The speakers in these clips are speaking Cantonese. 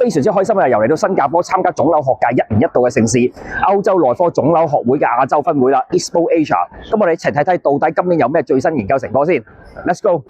非常之開心啊！又嚟到新加坡參加腫瘤學界1年1度嘅盛事——歐洲內科腫瘤學會嘅亞洲分會啦 ，ISPO Asia。咁我哋一齊睇睇到底今年有咩最新研究成果先。Let's go！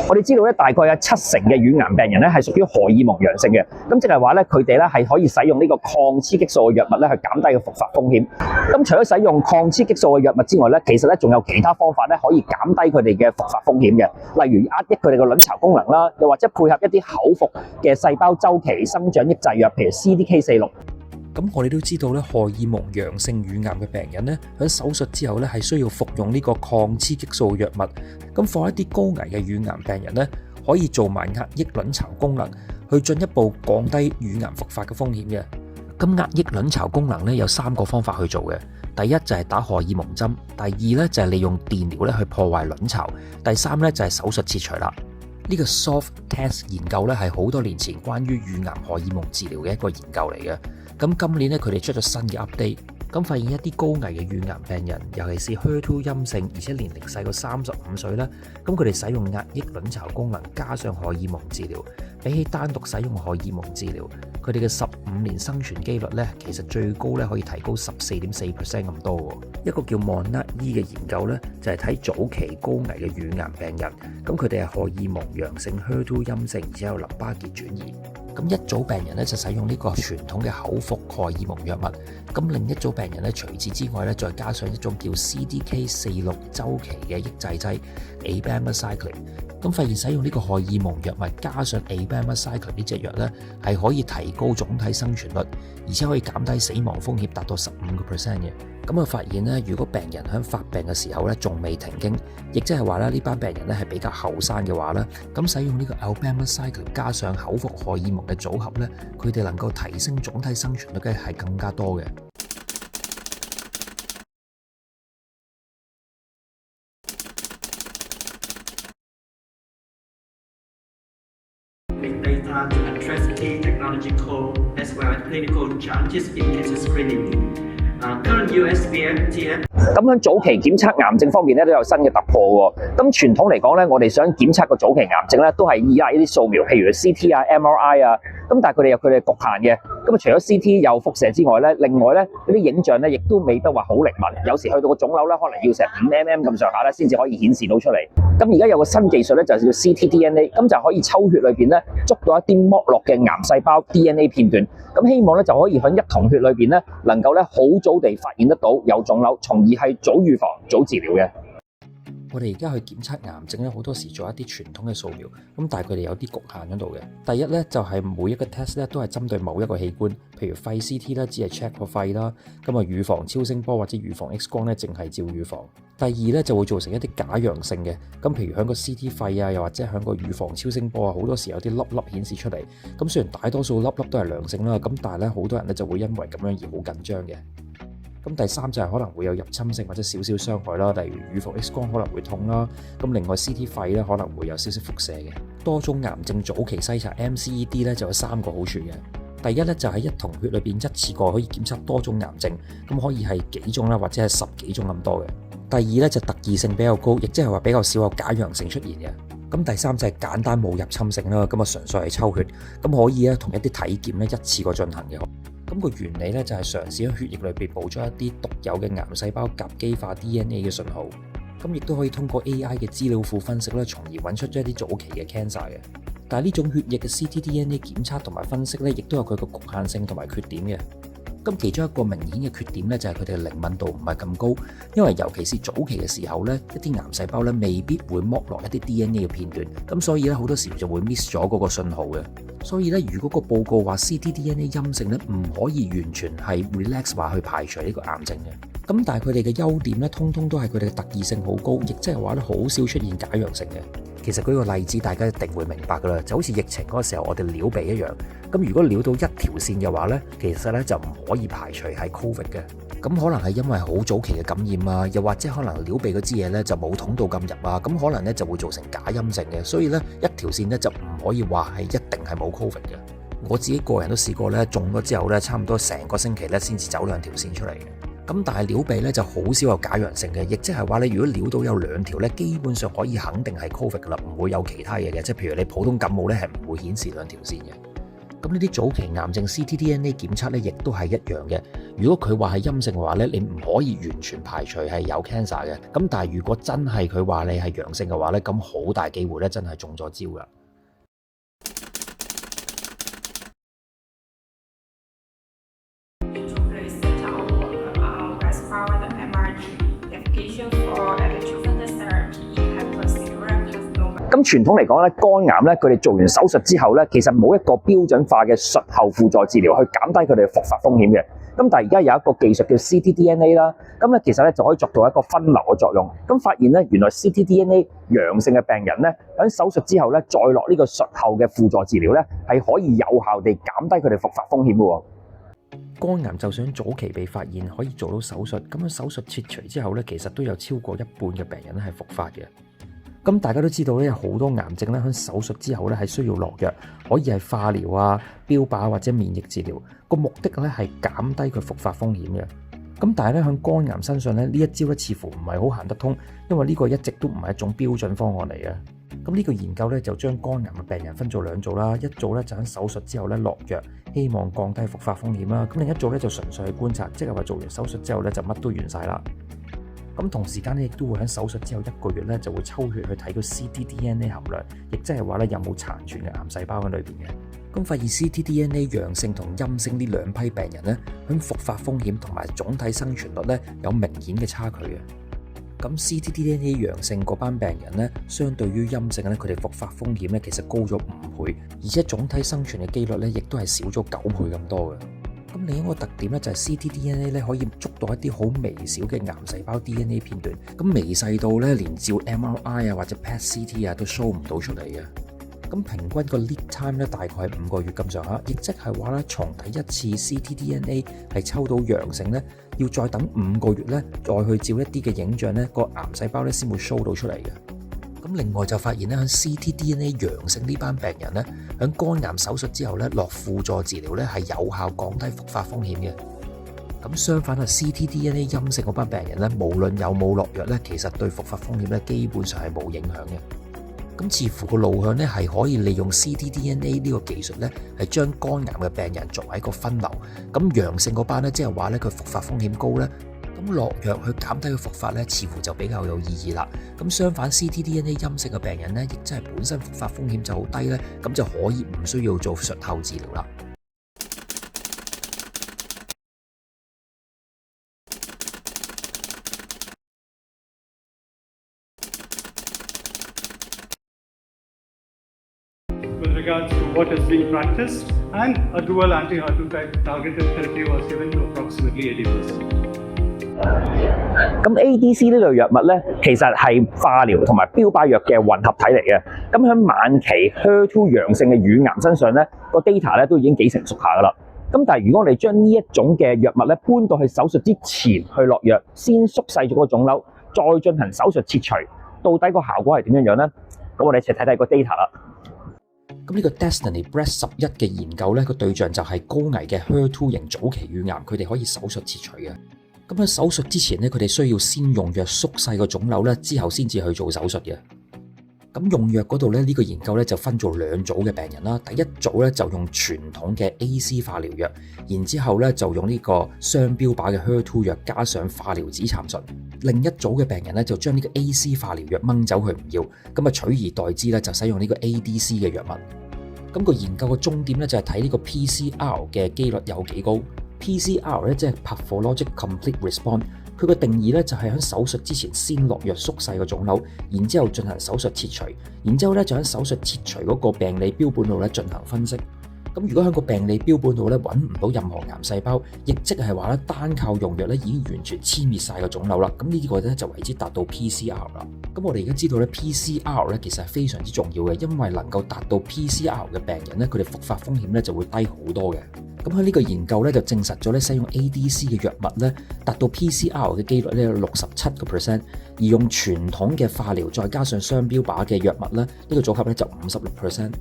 我哋知道咧，大概有70%嘅乳癌病人咧係屬於荷爾蒙陽性嘅，咁即係話咧佢哋咧係可以使用呢個抗雌激素嘅藥物咧去減低個復發風險。咁除咗使用抗雌激素嘅藥物之外咧，其實咧仲有其他方法咧可以減低佢哋嘅復發風險嘅，例如壓抑佢哋嘅卵巢功能啦，又或者配合一啲口服嘅細胞周期生長抑制藥，譬如 CDK4/6。咁我哋都知道咧，荷爾蒙陽性乳癌嘅病人咧，喺手術之後咧係需要服用呢個抗雌激素藥物。咁放一啲高危嘅乳癌病人咧，可以做埋壓抑卵巢功能，去進一步降低乳癌復發嘅風險嘅。咁壓抑卵巢功能咧有3個方法去做嘅。第一就係打荷爾蒙針，第二咧就係利用電療咧去破壞卵巢，第3咧就係手術切除啦。呢個 SOFT-TEST 研究咧係好多年前關於乳癌荷爾蒙治療嘅一個研究嚟嘅。咁今年咧佢哋出咗新嘅 update， 咁發現一啲高危嘅乳癌病人，尤其是 HER2 陰性，而且年齡細過35歲啦，咁佢哋使用壓抑卵巢功能加上荷爾蒙治療，比起單獨使用荷爾蒙治療，佢哋嘅15年生存機率咧，其實最高咧可以提高14.4% 咁多喎。一個叫 Monat E 嘅研究咧，就係睇早期高危嘅乳癌病人，咁佢哋係荷爾蒙陽性 HER2 陰性，而且有淋巴結轉移。咁一組病人咧就使用呢個傳統嘅口服荷爾蒙藥物，咁另一組病人咧除此之外咧再加上一種叫 CDK4/6 周期嘅抑制劑 abemaciclib， 咁發現使用呢個荷爾蒙藥物加上 abemaciclib 呢隻藥咧係可以提高總體生存率，而且可以減低死亡風險達到15% 嘅。咁啊發現咧，如果病人喺發病嘅時候咧仲未停經，亦即係話咧呢班病人咧係比較後生嘅話咧，咁使用呢個 abemaciclib 加上口服荷爾蒙嘅組合咧，佢哋能夠提升總體生存率嘅係更加多嘅。Big data to address key technological as well as clinical challenges in cancer screening. Current USPMTF 咁喺早期檢測癌症方面咧都有新嘅突破喎。咁傳統嚟講咧，我哋想檢測個早期癌症咧，都係依賴呢啲掃描，譬如 CT 啊、MRI 啊。咁但係佢哋有佢哋局限嘅。咁啊，除咗 CT 有輻射之外咧，另外咧嗰啲影像咧，亦都未得話好靈敏。有時去到個腫瘤咧，可能要成5mm 咁上下咧，先至可以顯示到出嚟。咁而家有個新技術咧，就叫 ctDNA， 咁就可以抽血裏邊咧捉到一啲剝落嘅癌細胞 DNA 片段。咁希望咧就可以喺一桶血裏邊咧，能夠咧好早地發現得到有腫瘤，從而係早預防、早治療嘅。我哋而家去檢測癌症咧，好多時做一啲傳統嘅掃描，咁但係佢哋有啲局限喺度嘅。第一咧就係每一個 test 咧都係針對某一個器官，譬如肺 CT 咧只係 check 個肺啦，咁啊乳房超聲波或者乳房 X 光咧淨係照乳房。第二咧就會造成一啲假陽性嘅，咁譬如喺個 CT 肺啊，又或者喺個乳房超聲波啊，好多時有啲粒粒顯示出嚟。咁雖然大多數粒粒都係良性啦，咁但係咧好多人咧就會因為咁樣而好緊張嘅。咁第三就係可能會有入侵性或者少少傷害啦，例如乳房 X 光可能會痛啦。咁另外 CT 肺咧可能會有少少輻射嘅。多種癌症早期篩查 MCED 咧就有3個好處嘅。第一咧就係一桶血裏邊一次過可以檢測多種癌症，咁可以係幾種啦，或者係10幾種咁多嘅。第二咧就特異性比較高，亦即係話比較少有假陽性出現嘅。咁第三就係簡單冇入侵性啦，咁啊純粹係抽血，咁可以咧同一啲體檢咧一次過進行嘅。咁個原理咧就係嘗試喺血液裏邊捕捉一啲獨有嘅癌細胞甲基化 DNA 嘅信號，咁亦都可以通過 AI 嘅資料庫分析咧，從而揾出一啲早期嘅 cancer 嘅。但係呢種血液嘅 ctDNA 檢測同埋分析咧，亦都有佢個局限性同埋缺點嘅。咁其中一個明顯嘅缺點咧，就係佢哋嘅靈敏度唔係咁高，因為尤其是早期嘅時候咧，一啲癌細胞咧未必會剝落一啲 DNA 嘅片段，咁所以咧好多時就會 miss 咗嗰個信號嘅。所以咧，如果個報告話 ctDNA 陰性咧，唔可以完全係 relax 話去排除呢個癌症嘅。咁但係佢哋嘅優點咧，通通都係佢哋嘅特異性好高，亦即係話咧好少出現假陽性嘅。其實舉個例子，大家一定會明白噶啦，就好似疫情嗰個時候我哋撩鼻一樣。咁如果撩到一條線嘅話咧，其實咧就唔可以排除係 Covid 嘅。咁可能係因為好早期嘅感染啊，又或者可能撩鼻嗰支嘢咧就冇捅到咁入啊，咁可能咧就會造成假陰性嘅。所以咧一條線咧就唔可以話係一定係冇 Covid 嘅。我自己個人都試過咧，中咗之後咧，差唔多成個星期咧先至走2條線出嚟嘅。咁咁但係撩鼻咧就好少有假陽性嘅，亦即係話咧，如果撩到有2條咧，基本上可以肯定係 Covid 噶啦，唔會有其他嘢嘅，即係譬如你普通感冒咧係唔會顯示2條線嘅。咁呢啲早期癌症 ctDNA 檢測咧，亦都係一樣嘅。如果佢話係陰性嘅話咧，你唔可以完全排除係有 cancer 嘅。咁但係如果真係佢話你係陽性嘅話咧，咁好大機會咧真係中咗招㗎。咁傳統嚟講咧，肝癌咧，佢哋做完手術之後咧，其實冇一個標準化嘅術後輔助治療去減低佢哋嘅復發風險嘅。咁但係而家有一個技術叫 ctDNA 啦，咁咧其實咧就可以作到一個分流嘅作用。咁發現咧，原來 ctDNA 陽性嘅病人咧，喺手術之後咧，再落呢個術後嘅輔助治療咧，係可以有效地減低佢哋復發風險嘅喎。肝癌就算早期被發現可以做到手術，咁樣手術切除之後咧，其實都有超過一半嘅病人咧係復發嘅。咁大家都知道咧，有好多癌症咧喺手術之後咧係需要落藥，可以係化療啊、標靶或者免疫治療，個目的咧係減低佢復發風險嘅。咁但係咧喺肝癌身上咧，呢一招咧似乎唔係好行得通，因為呢個一直都唔係一種標準方案嚟嘅。咁呢個研究咧就將肝癌嘅病人分做2組啦，一組咧就喺手術之後咧落藥，希望降低復發風險啦。咁另一組咧就純粹去觀察，即係話做完手術之後咧就乜都完晒啦。咁同時間咧，亦都會喺手術之後1個月咧，就會抽血去睇個 ctDNA 含量，亦即係話咧有冇殘存嘅癌細胞喺裏邊嘅。咁發現 ctDNA 陽性同陰性呢2批病人咧，喺復發風險同埋總體生存率咧有明顯嘅差距嘅。咁 ctDNA 陽性嗰班病人咧，相對於陰性咧，佢哋復發風險咧其實高咗5倍，而且總體生存嘅機率咧，亦都係少咗9倍咁多嘅。咁另一個特點咧就係 ctDNA 咧可以捉到一啲好微小嘅癌細胞 DNA 片段，咁微細到咧連照 MRI 啊或者 PET-CT 啊都 show 唔到出嚟嘅。咁平均個 lead time 咧大概係5個月咁上下，亦即係話咧從第一次 ctDNA 係抽到陽性咧，要再等5個月咧再去照一啲嘅影像咧，個癌細胞咧先會 show 到出嚟嘅。咁另外就發現咧，喺 ctDNA 陽性呢班病人咧，喺肝癌手術之後咧落輔助治療咧係有效降低復發風險嘅。咁相反係 ctDNA 陰性嗰班病人咧，無論有冇落藥咧，其實對復發風險咧基本上係冇影響嘅。咁似乎個路向咧係可以利用 ctDNA 呢個技術咧，係將肝癌嘅病人作為一個分流。咁陽性嗰班咧，即係話咧佢復發風險高咧。咁落藥去減低佢復發咧，似乎就比較有意義啦。咁相反 ctDNA 陰性嘅病人咧，亦即係本身復發風險就好低咧，咁就可以唔需要做術後治療啦。With regards to what is being practiced, and a dual anti-HER2 type targeted therapy was given to approximately 80%. 咁 ADC 呢類藥物咧，其實係化療同埋標靶藥嘅混合體嚟嘅。咁喺晚期 HER2 陽性嘅乳癌身上咧，個 data 咧都已經幾成熟下噶啦。咁但係如果我哋將呢一種嘅藥物咧搬到去手術之前去落藥，先縮細咗個腫瘤，再進行手術切除，到底個效果係點樣樣咧？咁我哋一齊睇睇個 data 啦。咁呢個 Destiny Breast 11嘅研究咧，個對象就係高危嘅 HER2 型早期乳癌，佢哋可以手術切除嘅。咁喺手術之前咧，佢哋需要先用藥縮細個腫瘤咧，之後先至去做手術嘅。咁用藥嗰度咧，呢個研究咧就分做2組嘅病人啦。第一組咧就用傳統嘅 AC 化療藥，然之後咧就用呢個雙標靶嘅 HER2 藥加上化療紫杉醇。另一組嘅病人咧就將呢個 AC 化療藥掹走佢唔要，咁啊取而代之咧就使用呢個 ADC 嘅藥物。咁個研究嘅終點咧就係睇呢個 PCR 嘅機率有幾高。PCR 咧即係 Pathologic Complete Response， 佢個定義咧就係喺手術之前先落藥縮細個腫瘤，然之後進行手術切除，然之後咧就喺手術切除嗰個病理標本度咧進行分析。咁如果喺個病理標本度咧揾唔到任何癌細胞，亦即係話咧單靠用藥咧已經完全殲滅晒個腫瘤啦。咁呢個咧就為之達到 PCR 啦。咁我哋而家知道咧 PCR 咧其實係非常之重要嘅，因為能夠達到 PCR 嘅病人咧，佢哋復發風險咧就會低好多嘅。咁喺呢個研究咧就證實咗咧，使用 ADC 嘅藥物咧達到 PCR 嘅機率咧有67%，而用傳統嘅化療再加上雙標靶嘅藥物咧，呢個組合咧就56%。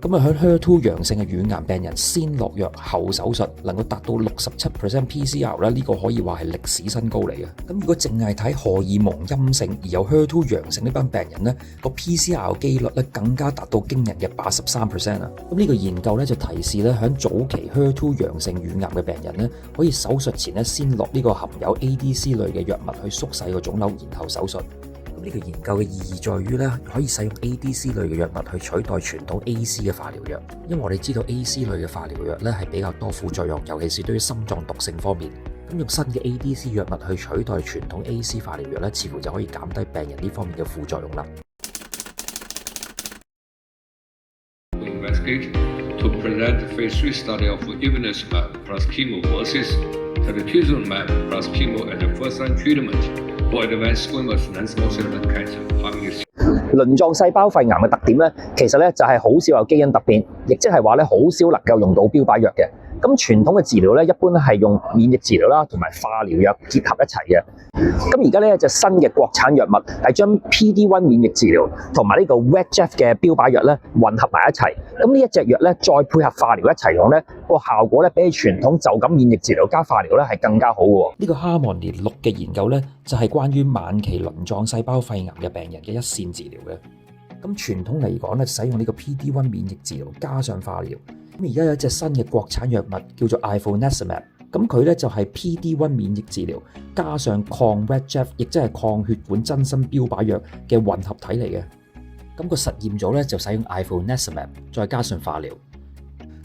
咁啊，喺 HER2 陽性嘅乳癌病人先落藥後手術，能夠達到67% PCR 咧，呢個可以話係歷史新高嚟嘅。咁如果淨係睇荷爾蒙陰性而有 HER2 陽性呢班病人咧，個 PCR 機率咧更加達到驚人嘅83%啊！咁呢個研究咧就提示咧，喺早期 HER2 陽性乳癌嘅病人咧，可以手術前咧先落呢個含有 ADC 類嘅藥物去縮細個腫瘤，然後手術。呢個研究嘅意義在於咧，可以使用 ADC 類嘅藥物去取代傳統 AC 嘅化療藥，因為我哋知道 AC 類嘅化療藥咧係比較多副作用，尤其是對於心臟毒性方面。咁用新嘅 ADC 藥物去取代傳統 AC 化療藥咧，似乎就可以減低病人呢方面嘅副作用啦。To present the phase 3 study of ivonescimab plus chemo versus trastuzumab plus chemo as a first-line treatment for advanced squamous non-small cell lung cancer. 輪狀細胞肺癌嘅特點咧，其實咧就係好少有基因突變，亦即係話咧好少能夠用到標靶藥嘅。咁傳統嘅治療咧，一般係用免疫治療啦，同埋化療藥結合一齊嘅。咁而家呢一隻新嘅國產藥物係將 PD-1 免疫治療同埋呢個 VEGF 嘅標靶藥咧混合埋一齊。咁呢一隻藥咧再配合化療一齊用咧，個效果咧比起傳統就咁免疫治療加化療咧係更加好嘅。呢個哈莫年6嘅研究咧就係關於晚期輪狀細胞肺癌嘅病人嘅一線治療嘅。咁傳統嚟講咧，使用呢個 PD-1 免疫治療加上化療。咁而家有一隻新嘅國產藥物叫做 ivonescimab， 咁佢咧就係 PD-1 免疫治療加上抗 VEGF， 亦即係抗血管增生標靶藥嘅混合體嚟嘅。咁個實驗組咧就使用 ivonescimab再加上化療。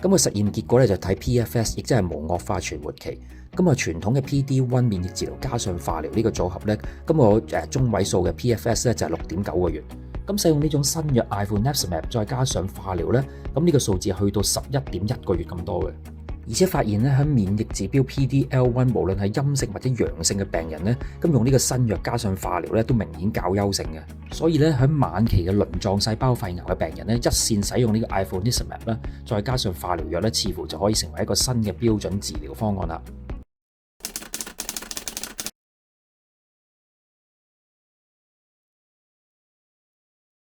咁個實驗結果咧就睇 PFS， 亦即係無惡化存活期。咁啊傳統嘅 PD-1 免疫治療加上化療呢個組合咧，咁個中位數嘅 PFS 咧就係6.9個月。咁使用呢種新藥 ivonescimab再加上化療咧，咁呢個數字去到11.1個月咁多嘅。而且發現咧喺免疫指標 PD-L1 無論係陰性或者陽性嘅病人咧，咁用呢個新藥加上化療咧都明顯較優勝嘅。所以咧喺晚期嘅輪狀細胞肺癌嘅病人咧，一線使用呢個 ivonescimab咧，再加上化療藥咧，似乎就可以成為一個新嘅標準治療方案啦。